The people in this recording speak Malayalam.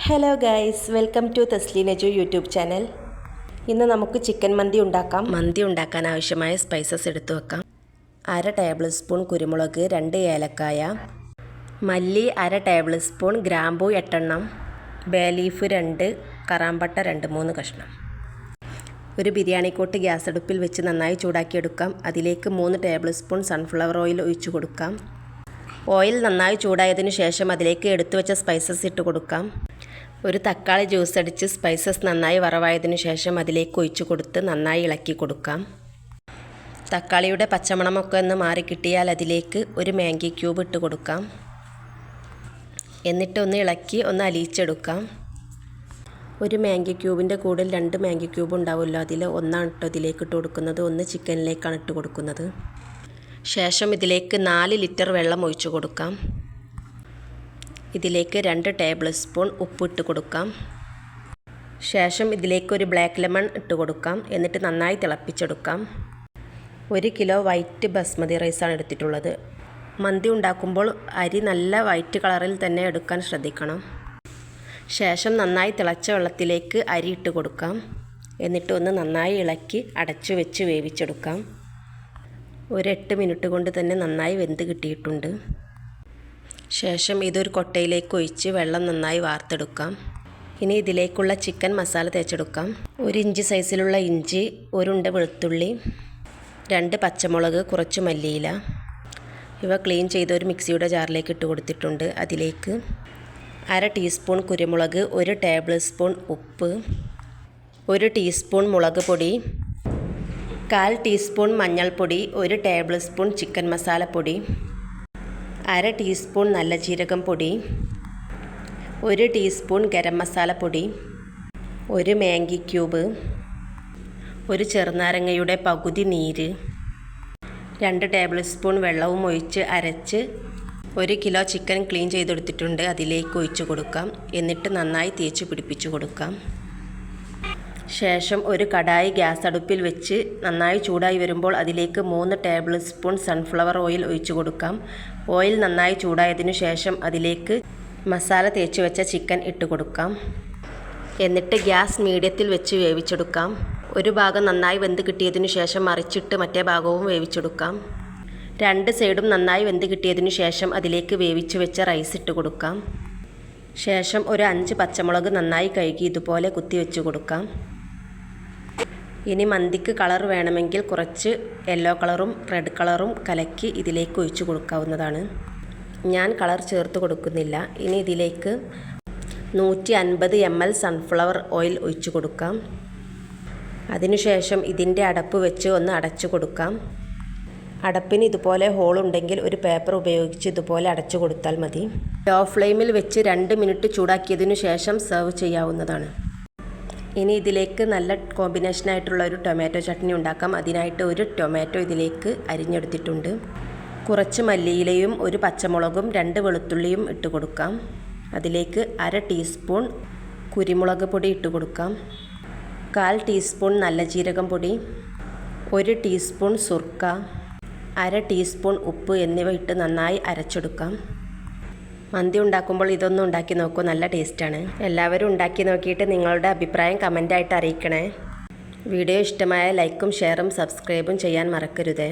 ഹലോ ഗൈസ്, വെൽക്കം ടു തസ്ലീനജു യൂട്യൂബ് ചാനൽ. ഇന്ന് നമുക്ക് ചിക്കൻ മന്തി ഉണ്ടാക്കാം. മന്തി ഉണ്ടാക്കാൻ ആവശ്യമായ സ്പൈസസ് എടുത്തു വെക്കാം. 1/2 ടേബിൾ സ്പൂൺ കുരുമുളക്, 2 ഏലക്കായ, മല്ലി 1/2 ടേബിൾ സ്പൂൺ, ഗ്രാമ്പൂ 8 എണ്ണം, ബേ ലീഫ് 2, കറാമ്പട്ട 2-3 കഷ്ണം. ഒരു ബിരിയാണി കോട്ട് ഗ്യാസ് അടുപ്പിൽ വെച്ച് നന്നായി ചൂടാക്കിയെടുക്കാം. അതിലേക്ക് 3 ടേബിൾ സ്പൂൺ സൺഫ്ലവർ ഓയിൽ ഒഴിച്ചു കൊടുക്കാം. ഓയിൽ നന്നായി ചൂടായതിനു ശേഷം അതിലേക്ക് എടുത്തു വെച്ച സ്പൈസസ് ഇട്ട് കൊടുക്കാം. ഒരു തക്കാളി ജ്യൂസ് അടിച്ച് സ്പൈസസ് നന്നായി വറവായതിനു ശേഷം അതിലേക്ക് ഒഴിച്ചു കൊടുത്ത് നന്നായി ഇളക്കി കൊടുക്കാം. തക്കാളിയുടെ പച്ചമണമൊക്കെ ഒന്ന് മാറിക്കിട്ടിയാൽ അതിലേക്ക് ഒരു മാഗി ക്യൂബ് ഇട്ട് കൊടുക്കാം. എന്നിട്ട് ഒന്ന് ഇളക്കി ഒന്ന് അലിയിച്ചെടുക്കാം. ഒരു മാഗി ക്യൂബിൻ്റെ കൂടെ 2 മാഗി ക്യൂബ് ഉണ്ടാവുമല്ലോ, അതിൽ ഒന്നാണ് ഇതിലേക്ക് ഇട്ട് കൊടുക്കുന്നത്, ഒന്ന് ചിക്കനിലേക്കാണ് ഇട്ട് കൊടുക്കുന്നത്. ശേഷം ഇതിലേക്ക് 4 ലിറ്റർ വെള്ളം ഒഴിച്ചു കൊടുക്കാം. ഇതിലേക്ക് 2 ടേബിൾ സ്പൂൺ ഉപ്പ് ഇട്ട് കൊടുക്കാം. ശേഷം ഇതിലേക്ക് ഒരു ബ്ലാക്ക് ലെമൺ ഇട്ട് കൊടുക്കാം. എന്നിട്ട് നന്നായി തിളപ്പിച്ചെടുക്കാം. 1 കിലോ വൈറ്റ് ബസ്മതി റൈസാണ് എടുത്തിട്ടുള്ളത്. മന്തി ഉണ്ടാക്കുമ്പോൾ അരി നല്ല വൈറ്റ് കളറിൽ തന്നെ എടുക്കാൻ ശ്രദ്ധിക്കണം. ശേഷം നന്നായി തിളച്ച വെള്ളത്തിലേക്ക് അരി ഇട്ട് കൊടുക്കാം. എന്നിട്ട് ഒന്ന് നന്നായി ഇളക്കി അടച്ചു വെച്ച് വേവിച്ചെടുക്കാം. ഒരു 8 മിനിറ്റ് കൊണ്ട് തന്നെ നന്നായി വെന്ത് കിട്ടിയിട്ടുണ്ട്. ശേഷം ഇതൊരു കൊട്ടയിലേക്ക് ഒഴിച്ച് വെള്ളം നന്നായി വാർത്തെടുക്കാം. ഇനി ഇതിലേക്കുള്ള ചിക്കൻ മസാല തേച്ചെടുക്കാം. 1 ഇഞ്ച് സൈസിലുള്ള ഇഞ്ചി, 1 ഉണ്ട വെളുത്തുള്ളി, 2 പച്ചമുളക്, കുറച്ച് മല്ലിയില. ഇവ ക്ലീൻ ചെയ്ത് ഒരു മിക്സിയുടെ ജാറിലേക്ക് ഇട്ട് കൊടുത്തിട്ടുണ്ട്. അതിലേക്ക് 1/2 ടീസ്പൂൺ കുരുമുളക്, 1 ടേബിൾ സ്പൂൺ ഉപ്പ്, 1 ടീസ്പൂൺ മുളക് പൊടി, 1/4 ടീസ്പൂൺ മഞ്ഞൾപ്പൊടി, 1 ടേബിൾ സ്പൂൺ ചിക്കൻ മസാലപ്പൊടി, 1/2 ടീസ്പൂൺ നല്ല ജീരകം പൊടി, 1 ടീസ്പൂൺ ഗരം മസാലപ്പൊടി, 1 മാഗി ക്യൂബ്, 1 ചെറുനാരങ്ങയുടെ പകുതി നീര്, 2 ടേബിൾ സ്പൂൺ വെള്ളവും ഒഴിച്ച് അരച്ച് 1 കിലോ ചിക്കൻ ക്ലീൻ ചെയ്തെടുത്തിട്ടുണ്ട്. അതിലേക്ക് ഒഴിച്ചു കൊടുക്കാം. എന്നിട്ട് നന്നായി തേച്ച് പിടിപ്പിച്ചു കൊടുക്കാം. ശേഷം ഒരു കടായി ഗ്യാസ് അടുപ്പിൽ വെച്ച് നന്നായി ചൂടായി വരുമ്പോൾ അതിലേക്ക് 3 ടേബിൾ സ്പൂൺ സൺഫ്ലവർ ഓയിൽ ഒഴിച്ചു കൊടുക്കാം. ഓയിൽ നന്നായി ചൂടായതിനു ശേഷം അതിലേക്ക് മസാല തേച്ച് വെച്ച ചിക്കൻ ഇട്ട് കൊടുക്കാം. എന്നിട്ട് ഗ്യാസ് മീഡിയത്തിൽ വെച്ച് വേവിച്ചെടുക്കാം. ഒരു ഭാഗം നന്നായി വെന്ത് കിട്ടിയതിനു ശേഷം മറിച്ചിട്ട് മറ്റേ ഭാഗവും വേവിച്ചെടുക്കാം. 2 സൈഡും നന്നായി വെന്ത് കിട്ടിയതിനു ശേഷം അതിലേക്ക് വേവിച്ച് വെച്ച റൈസ് ഇട്ട് കൊടുക്കാം. ശേഷം ഒരു 5 പച്ചമുളക് നന്നായി കഴുകി ഇതുപോലെ കുത്തി വെച്ച് കൊടുക്കാം. ഇനി മന്തിക്ക് കളർ വേണമെങ്കിൽ കുറച്ച് യെല്ലോ കളറും റെഡ് കളറും കലക്കി ഇതിലേക്ക് ഒഴിച്ചു കൊടുക്കാവുന്നതാണ്. ഞാൻ കളർ ചേർത്ത് കൊടുക്കുന്നില്ല. ഇനി ഇതിലേക്ക് 150 ml സൺഫ്ലവർ ഓയിൽ ഒഴിച്ചു കൊടുക്കാം. അതിനുശേഷം ഇതിൻ്റെ അടപ്പ് വെച്ച് ഒന്ന് അടച്ചു കൊടുക്കാം. അടപ്പിന് ഇതുപോലെ ഹോളുണ്ടെങ്കിൽ ഒരു പേപ്പർ ഉപയോഗിച്ച് ഇതുപോലെ അടച്ചു കൊടുത്താൽ മതി. ലോ ഫ്ലെയിമിൽ വെച്ച് 2 മിനിറ്റ് ചൂടാക്കിയതിനു ശേഷം സെർവ് ചെയ്യാവുന്നതാണ്. ഇനി ഇതിലേക്ക് നല്ല കോമ്പിനേഷനായിട്ടുള്ള ഒരു ടൊമാറ്റോ ചട്നി ഉണ്ടാക്കാം. അതിനായിട്ട് 1 ടൊമാറ്റോ ഇതിലേക്ക് അരിഞ്ഞെടുത്തിട്ടുണ്ട്. കുറച്ച് മല്ലിയിലയും 1 പച്ചമുളകും 2 വെളുത്തുള്ളിയും ഇട്ട് കൊടുക്കാം. അതിലേക്ക് 1/2 ടീസ്പൂൺ കുരുമുളക് പൊടി ഇട്ട് കൊടുക്കാം. 1/4 ടീസ്പൂൺ നല്ല ജീരകം പൊടി, 1 ടീസ്പൂൺ സുർക്ക, 1/2 ടീസ്പൂൺ ഉപ്പ് എന്നിവ ഇട്ട് നന്നായി അരച്ചെടുക്കാം. മന്തി ഉണ്ടാക്കുമ്പോൾ ഇതൊന്നും ഉണ്ടാക്കി നോക്കൂ, നല്ല ടേസ്റ്റാണ്. എല്ലാവരും ഉണ്ടാക്കി നോക്കിയിട്ട് നിങ്ങളുടെ അഭിപ്രായം കമൻ്റായിട്ട് അറിയിക്കണേ. വീഡിയോ ഇഷ്ടമായ ലൈക്കും ഷെയറും സബ്സ്ക്രൈബും ചെയ്യാൻ മറക്കരുതേ.